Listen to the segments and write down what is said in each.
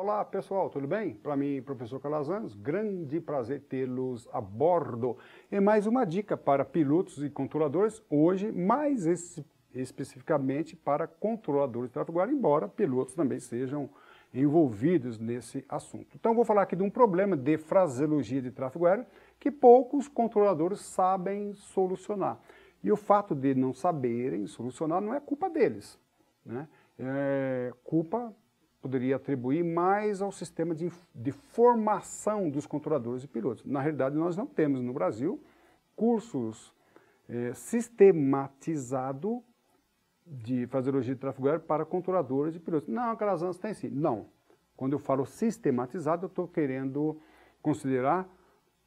Olá pessoal, tudo bem? Para mim, professor Calazans, grande prazer tê-los a bordo. E mais uma dica para pilotos e controladores, hoje mais especificamente para controladores de tráfego aéreo, embora pilotos também sejam envolvidos nesse assunto. Então vou falar aqui de um problema de fraseologia de tráfego aéreo que poucos controladores sabem solucionar. E o fato de não saberem solucionar não é culpa deles, né? Poderia atribuir mais ao sistema de formação dos controladores e pilotos. Na realidade, nós não temos no Brasil cursos sistematizados de fraseologia de tráfego aéreo para controladores e pilotos. Não, Calazans tem sim. Não. Quando eu falo sistematizado, eu estou querendo considerar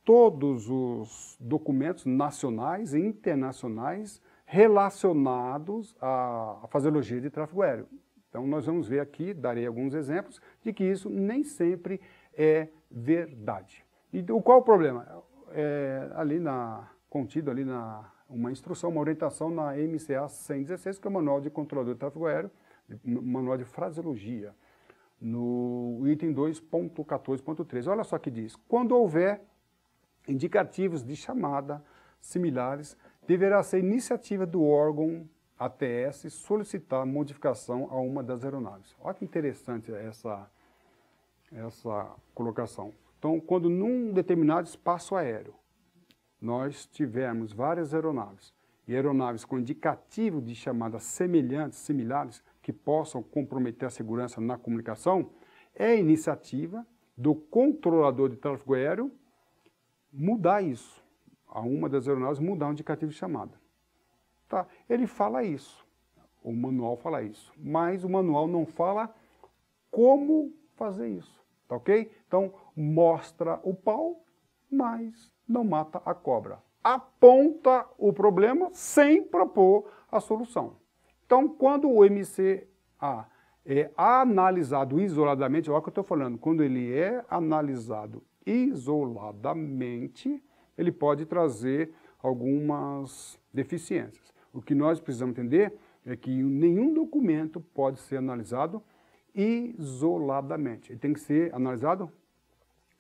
todos os documentos nacionais e internacionais relacionados à fraseologia de tráfego aéreo. Então, nós vamos ver aqui, darei alguns exemplos, de que isso nem sempre é verdade. E qual o problema? Contido ali uma instrução, uma orientação na MCA 116, que é o Manual de Controlador de Tráfego Aéreo, Manual de Fraseologia, no item 2.14.13. Olha só que diz: quando houver indicativos de chamada similares, deverá ser iniciativa do órgão ATS solicitar modificação a uma das aeronaves. Olha que interessante essa colocação. Então, quando num determinado espaço aéreo, nós tivermos várias aeronaves, e aeronaves com indicativo de chamada semelhantes, similares, que possam comprometer a segurança na comunicação, é iniciativa do controlador de tráfego aéreo mudar isso, a uma das aeronaves mudar o indicativo de chamada. Tá, ele fala isso, o manual fala isso, mas o manual não fala como fazer isso, tá ok? Então, mostra o pau, mas não mata a cobra. Aponta o problema sem propor a solução. Então, quando o MCA é analisado isoladamente, olha o que eu estou falando, quando ele é analisado isoladamente, ele pode trazer algumas deficiências. O que nós precisamos entender é que nenhum documento pode ser analisado isoladamente. Ele tem que ser analisado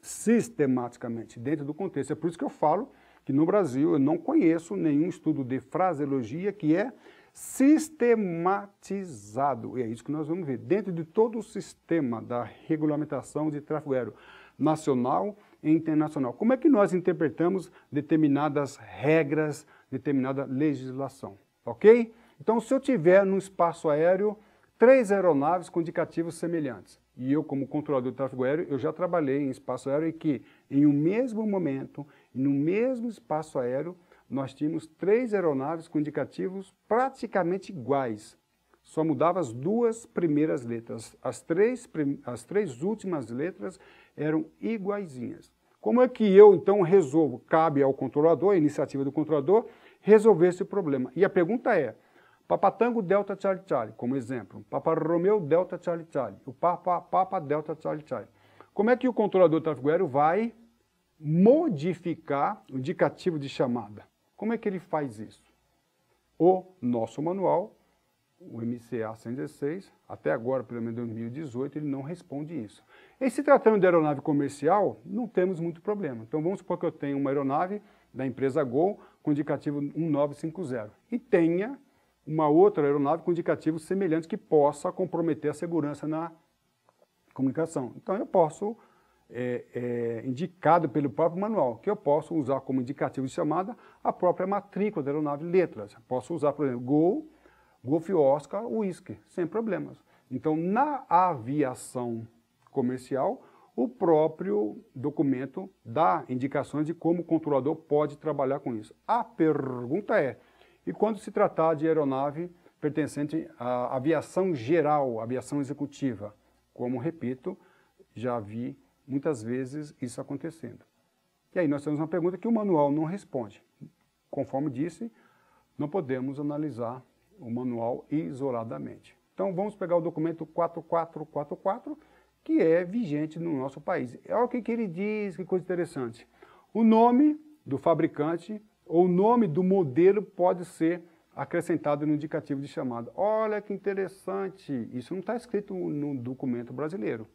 sistematicamente, dentro do contexto. É por isso que eu falo que no Brasil eu não conheço nenhum estudo de fraseologia que é sistematizado. E é isso que nós vamos ver. Dentro de todo o sistema da regulamentação de tráfego aéreo nacional e internacional. Como é que nós interpretamos determinadas regras, determinada legislação, ok? Então, se eu tiver no espaço aéreo 3 aeronaves com indicativos semelhantes, e eu como controlador de tráfego aéreo, eu já trabalhei em espaço aéreo em que, em um mesmo momento, no mesmo espaço aéreo, nós tínhamos 3 aeronaves com indicativos praticamente iguais. Só mudava as 2 primeiras letras. As três últimas letras eram iguaizinhas. Como é que eu, então, resolvo? Cabe ao controlador, a iniciativa do controlador, resolver esse problema. E a pergunta é, Papa Tango Delta Charlie Charlie, como exemplo, Papa Romeo Delta Charlie Charlie, o Papa Delta Charlie Charlie. Como é que o controlador de tráfego aéreo vai modificar o indicativo de chamada? Como é que ele faz isso? O nosso manual, o MCA 116, até agora, pelo menos em 2018, ele não responde isso. E se tratando de aeronave comercial, não temos muito problema. Então vamos supor que eu tenho uma aeronave da empresa Gol com indicativo 1950 e tenha uma outra aeronave com indicativo semelhante que possa comprometer a segurança na comunicação. Então eu posso, indicado pelo próprio manual, que eu posso usar como indicativo de chamada a própria matrícula da aeronave, letras. Posso usar, por exemplo, Gol, Golf Oscar, Whisky, sem problemas. Então, na aviação comercial, o próprio documento dá indicações de como o controlador pode trabalhar com isso. A pergunta é, e quando se tratar de aeronave pertencente à aviação geral, aviação executiva? Como, repito, já vi muitas vezes isso acontecendo. E aí nós temos uma pergunta que o manual não responde. Conforme disse, não podemos analisar o manual isoladamente. Então vamos pegar o documento 4444, que é vigente no nosso país. Olha o que ele diz, que coisa interessante. O nome do fabricante ou o nome do modelo pode ser acrescentado no indicativo de chamada. Olha que interessante, isso não está escrito no documento brasileiro.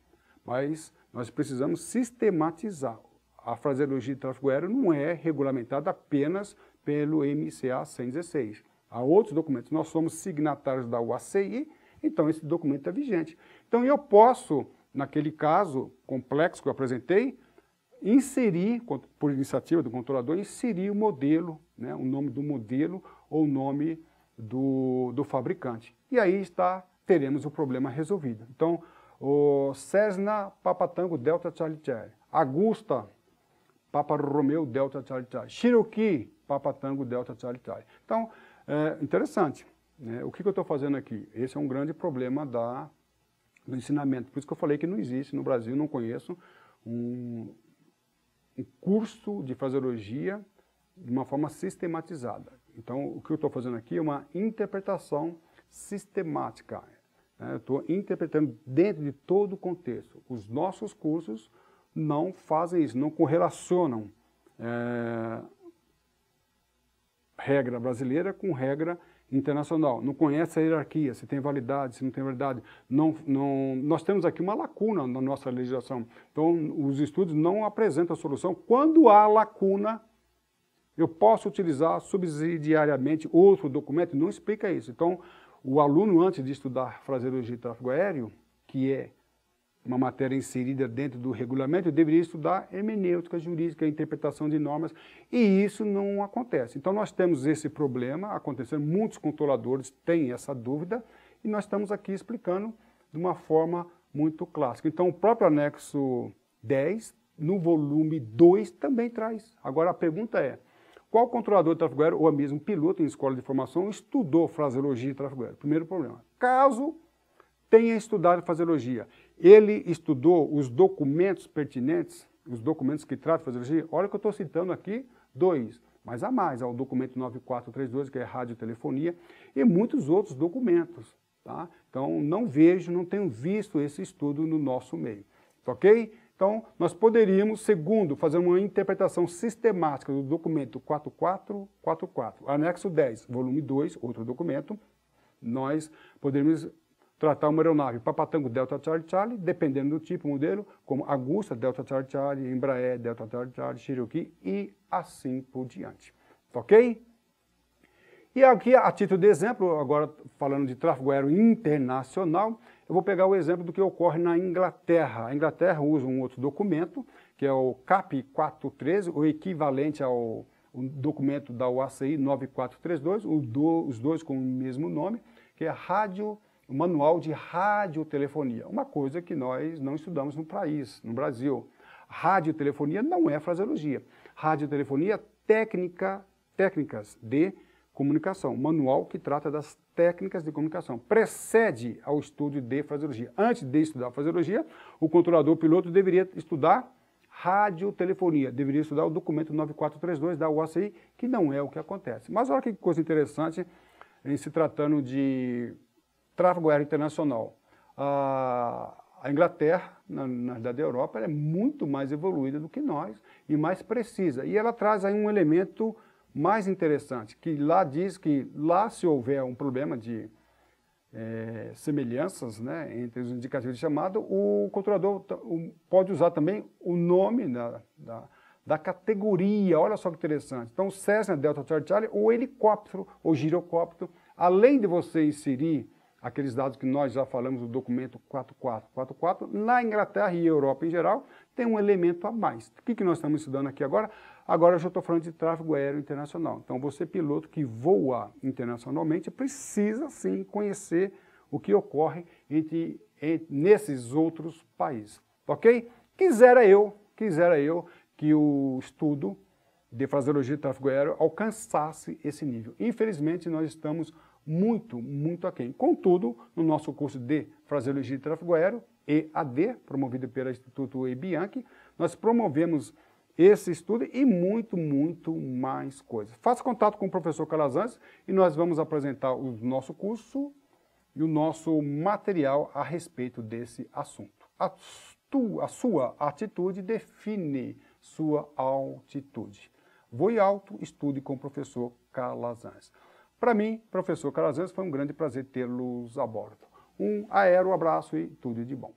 mas nós precisamos sistematizar. A fraseologia de tráfego aéreo não é regulamentada apenas pelo MCA 116. Há outros documentos. Nós somos signatários da UACI, então esse documento é vigente. Então eu posso, naquele caso complexo que eu apresentei, inserir, por iniciativa do controlador, inserir o modelo, né, o nome do modelo ou o nome do fabricante. E aí teremos o problema resolvido. Então, o Cessna Papa Tango Delta Charlie Charlie, Augusta Papa Romeo Delta Charlie Charlie, Cherokee Papa Tango Delta Charlie Charlie. Então, interessante, né? O que eu estou fazendo aqui? Esse é um grande problema do ensinamento. Por isso que eu falei que não existe no Brasil, não conheço um curso de fraseologia de uma forma sistematizada. Então, o que eu estou fazendo aqui é uma interpretação sistemática. Né? Eu estou interpretando dentro de todo o contexto. Os nossos cursos não fazem isso, não correlacionam regra brasileira com regra internacional. Não conhece a hierarquia, se tem validade, se não tem validade. Nós temos aqui uma lacuna na nossa legislação. Então, os estudos não apresentam a solução. Quando há lacuna, eu posso utilizar subsidiariamente outro documento, não explica isso. Então, o aluno, antes de estudar fraseologia de tráfego aéreo, que é uma matéria inserida dentro do regulamento, eu deveria estudar hermenêutica jurídica, interpretação de normas, e isso não acontece. Então nós temos esse problema acontecendo, muitos controladores têm essa dúvida, e nós estamos aqui explicando de uma forma muito clássica. Então o próprio anexo 10, no volume 2, também traz. Agora a pergunta é, qual controlador de tráfego aéreo, ou mesmo piloto em escola de formação, estudou fraseologia de tráfego aéreo? Primeiro problema. Caso tenha estudado fraseologia, ele estudou os documentos pertinentes, os documentos que tratam de fraseologia. Olha que eu estou citando aqui 2, mas há mais, há o documento 9432, que é radiotelefonia, e muitos outros documentos. Tá? Então, não tenho visto esse estudo no nosso meio. Ok? Então, nós poderíamos, segundo, fazer uma interpretação sistemática do documento 4444, anexo 10, volume 2, outro documento, nós poderíamos tratar uma aeronave Papa Tango Delta Charlie Charlie, dependendo do tipo, modelo, como Augusta Delta Charlie Charlie, Embraer Delta Charlie Charlie, Cherokee e assim por diante. Ok? E aqui, a título de exemplo, agora falando de tráfego aéreo internacional, eu vou pegar o exemplo do que ocorre na Inglaterra. A Inglaterra usa um outro documento, que é o CAP 413, o equivalente ao documento da UACI 9432, os dois com o mesmo nome, que é o Manual de Radiotelefonia, uma coisa que nós não estudamos no país, no Brasil. Radiotelefonia não é fraseologia. Radiotelefonia é técnicas de comunicação, manual que trata das técnicas de comunicação. Precede ao estudo de fraseologia. Antes de estudar fraseologia, o controlador piloto deveria estudar radiotelefonia, deveria estudar o documento 9432 da UACI, que não é o que acontece. Mas olha que coisa interessante em se tratando de tráfego aéreo internacional. A Inglaterra, na verdade a Europa, ela é muito mais evoluída do que nós e mais precisa. E ela traz aí um elemento mais interessante, que lá diz que lá se houver um problema de semelhanças, né, entre os indicativos de chamada, o controlador pode usar também o nome da categoria. Olha só que interessante. Então, o Cessna Delta Charlie Charlie, ou helicóptero, ou girocóptero, além de você inserir aqueles dados que nós já falamos do documento 4444, na Inglaterra e Europa em geral, tem um elemento a mais. O que nós estamos estudando aqui agora? Agora eu já estou falando de tráfego aéreo internacional. Então você, piloto que voa internacionalmente, precisa sim conhecer o que ocorre nesses outros países. Ok? Quisera eu que o estudo de fraseologia de tráfego aéreo alcançasse esse nível. Infelizmente, nós estamos muito aquém. Contudo, no nosso curso de fraseologia de tráfego aéreo, EAD, promovido pelo Instituto Bianchi, nós promovemos esse estudo e muito mais coisas. Faça contato com o professor Calazans e nós vamos apresentar o nosso curso e o nosso material a respeito desse assunto. A sua atitude define sua altitude. Voe alto, estude com o professor Calazans. Para mim, professor Calazans, foi um grande prazer tê-los a bordo. Um abraço e tudo de bom.